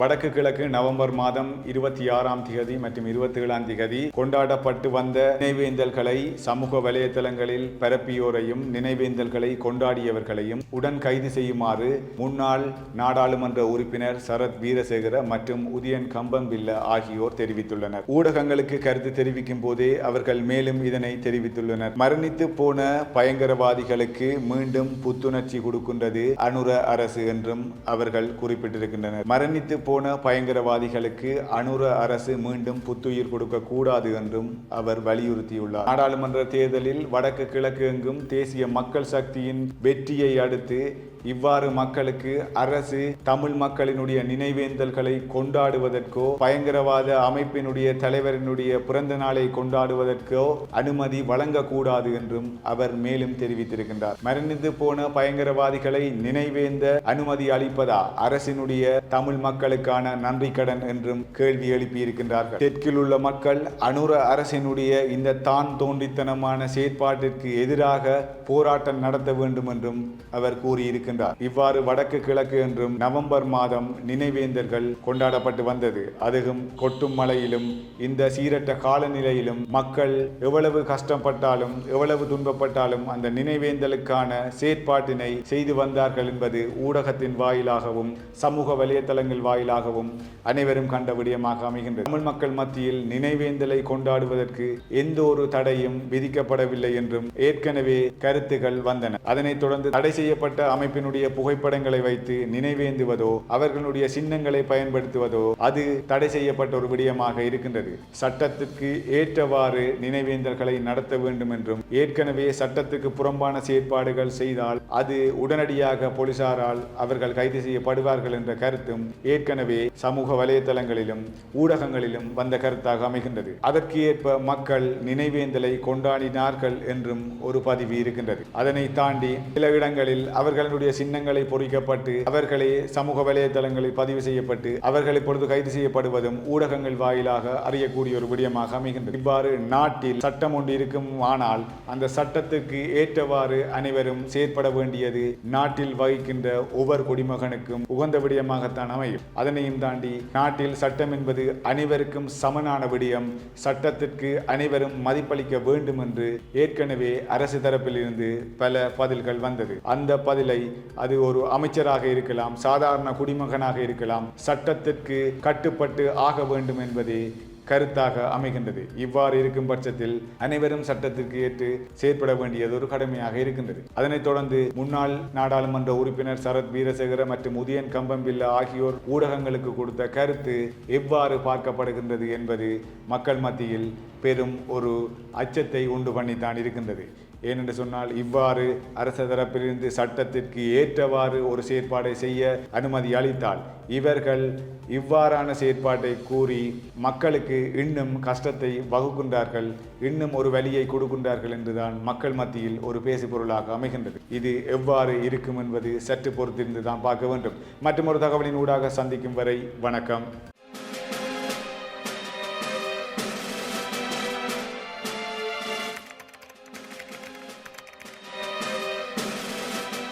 வடக்கு கிழக்கு நவம்பர் மாதம் 26ஆம் திகதி மற்றும் 27ஆம் திகதி கொண்டாடப்பட்டு வந்த நினைவேந்தல்களை சமூக வலைதளங்களில் பரப்பியோரையும் நினைவேந்தல்களை கொண்டாடியவர்களையும் உடன் கைது செய்யுமாறு முன்னாள் நாடாளுமன்ற உறுப்பினர் சரத் வீரசேகர மற்றும் உதயன் கம்பம்பில்ல ஆகியோர் தெரிவித்துள்ளனர். ஊடகங்களுக்கு கருத்து தெரிவிக்கும் போதே அவர்கள் மேலும் இதனை தெரிவித்துள்ளனர். மரணித்து போன பயங்கரவாதிகளுக்கு மீண்டும் புத்துணர்ச்சி கொடுக்கின்றது அனுர அரசு என்றும் அவர்கள் குறிப்பிட்டிருக்கின்றனர். மரணித்து போன பயங்கரவாதிகளுக்கு அனுர அரசு மீண்டும் புத்துயிர் கொடுக்க கூடாது என்றும் அவர் வலியுறுத்தியுள்ளார். நாடாளுமன்ற தேர்தலில் வடக்கு கிழக்கு எங்கும் தேசிய மக்கள் சக்தியின் வெற்றியை அடுத்து இவ்வாறு மக்களுக்கு அரசு தமிழ் மக்களினுடைய நினைவேந்தல்களை கொண்டாடுவதற்கோ பயங்கரவாத அமைப்பினுடைய தலைவரினுடைய பிறந்த நாளை கொண்டாடுவதற்கோ அனுமதி வழங்கக்கூடாது என்றும் அவர் மேலும் தெரிவித்திருக்கின்றார். மரணித்து போன பயங்கரவாதிகளை நினைவேந்த அனுமதி அளிப்பதா அரசினுடைய தமிழ் மக்களுக்கான நன்றி கடன் என்றும் கேள்வி எழுப்பியிருக்கின்றார்கள். தெற்கில் உள்ள மக்கள் அனுர அரசினுடைய இந்த தான் தோன்றித்தனமான செயற்பாட்டிற்கு எதிராக போராட்டம் நடத்த வேண்டும் என்றும் அவர் கூறியிருக்கிறார். இவ்வாறு வடக்கு கிழக்கு என்றும் நவம்பர் மாதம் நினைவேந்தல்கள் கொண்டாடப்பட்டு வந்தது. அதுவும் கொட்டும் மழையிலும் இந்த சீரற்ற காலநிலையிலும் மக்கள் எவ்வளவு கஷ்டப்பட்டாலும் எவ்வளவு துன்பப்பட்டாலும் அந்த நினைவேந்தலுக்கான செயற்பாட்டினை செய்து வந்தார்கள் என்பது ஊடகத்தின் வாயிலாகவும் சமூக வலைதளங்கள் வாயிலாகவும் அனைவரும் கண்ட விடயமாக அமைகின்றது. தமிழ் மக்கள் மத்தியில் நினைவேந்தலை கொண்டாடுவதற்கு எந்த ஒரு தடையும் விதிக்கப்படவில்லை என்றும் ஏற்கனவே கருத்துகள் வந்தன. அதனைத் தொடர்ந்து தடை செய்யப்பட்ட அமைப்பினுடைய புகைப்படங்களை வைத்து நினைவேந்துவதோ அவர்களுடைய சின்னங்களை பயன்படுத்துவதோ அது தடை செய்யப்பட்ட ஒரு விடயமாக இருக்கின்றது. சட்டத்திற்கு ஏற்றவாறு நினைவேந்தல்களை நடத்த வேண்டும் என்றும் ஏற்கனவே சட்டத்துக்கு புறம்பான செயற்பாடுகள் செய்தால் அது உடனடியாக போலீசாரால் அவர்கள் கைது செய்யப்படுவார்கள் என்ற கருத்தும் ஏற்கனவே சமூக வலைதளங்களிலும் ஊடகங்களிலும் வந்த கருத்தாக அமைகின்றது. அதற்கு ஏற்ப மக்கள் நினைவேந்தலை கொண்டாடினார்கள் என்றும் ஒரு பதிவு இருக்கின்றது. அதனை தாண்டி சில இடங்களில் அவர்களுடைய சின்னங்களை பொறிக்கப்பட்டு அவர்களே சமூக வலைதளங்களில் பதிவு செய்யப்பட்டு அவர்கள் இப்பொழுது கைது செய்யப்படுவதும் ஊடகங்கள் வாயிலாக அறியக்கூடிய ஒரு விடயமாக அமைகின்றது. இவ்வாறு நாட்டில் சட்டம் ஒன்று இருக்கும், ஆனால் அந்த சட்டத்துக்கு ஏற்றவாறு அனைவரும் செயற்பட வேண்டியது நாட்டில் வகிக்கின்ற ஒவ்வொரு குடிமகனுக்கும் உகந்த விடயமாகத்தான் அமையும். அதனையும் தாண்டி நாட்டில் சட்டம் என்பது அனைவருக்கும் சமனான விடயம். சட்டத்திற்கு அனைவரும் மதிப்பளிக்க வேண்டும் என்று ஏற்கனவே அரசு தரப்பில் இருந்து பல பதில்கள் வந்தது. அந்த பதிலை அது ஒரு அமைச்சராக இருக்கலாம், சாதாரண குடிமகனாக இருக்கலாம், சட்டத்திற்கு கட்டுப்பட்டு ஆக வேண்டும் என்பதே கருத்தாக அமைகின்றது. இவ்வாறு இருக்கும் பட்சத்தில் அனைவரும் சட்டத்திற்கு ஏற்று செயற்பட வேண்டியது ஒரு கடமையாக இருக்கின்றது. அதனைத் தொடர்ந்து முன்னாள் நாடாளுமன்ற உறுப்பினர் சரத் வீரசேகர மற்றும் உதயன் கம்பம்பில்ல ஆகியோர் ஊடகங்களுக்கு கொடுத்த கருத்து எவ்வாறு பார்க்கப்படுகின்றது என்பது மக்கள் மத்தியில் பெரும் ஒரு அச்சத்தை உண்டு பண்ணித்தான் இருக்கின்றது. ஏனென்று சொன்னால் இவ்வாறு அரசு தரப்பிலிருந்து சட்டத்திற்கு ஏற்றவாறு ஒரு செயற்பாடை செய்ய அனுமதி அளித்தால் இவர்கள் இவ்வாறான செயற்பாட்டை கூறி மக்களுக்கு இன்னும் கஷ்டத்தை வகுக்கின்றார்கள், இன்னும் ஒரு வலியை கொடுக்கின்றார்கள் என்றுதான் மக்கள் மத்தியில் ஒரு பேசுபொருளாக அமைகின்றது. இது எவ்வாறு இருக்கும் என்பது சற்று பொறுத்திருந்து தான் பார்க்க வேண்டும். மற்றும் ஒரு தகவலின் ஊடாக சந்திக்கும் வரை வணக்கம்.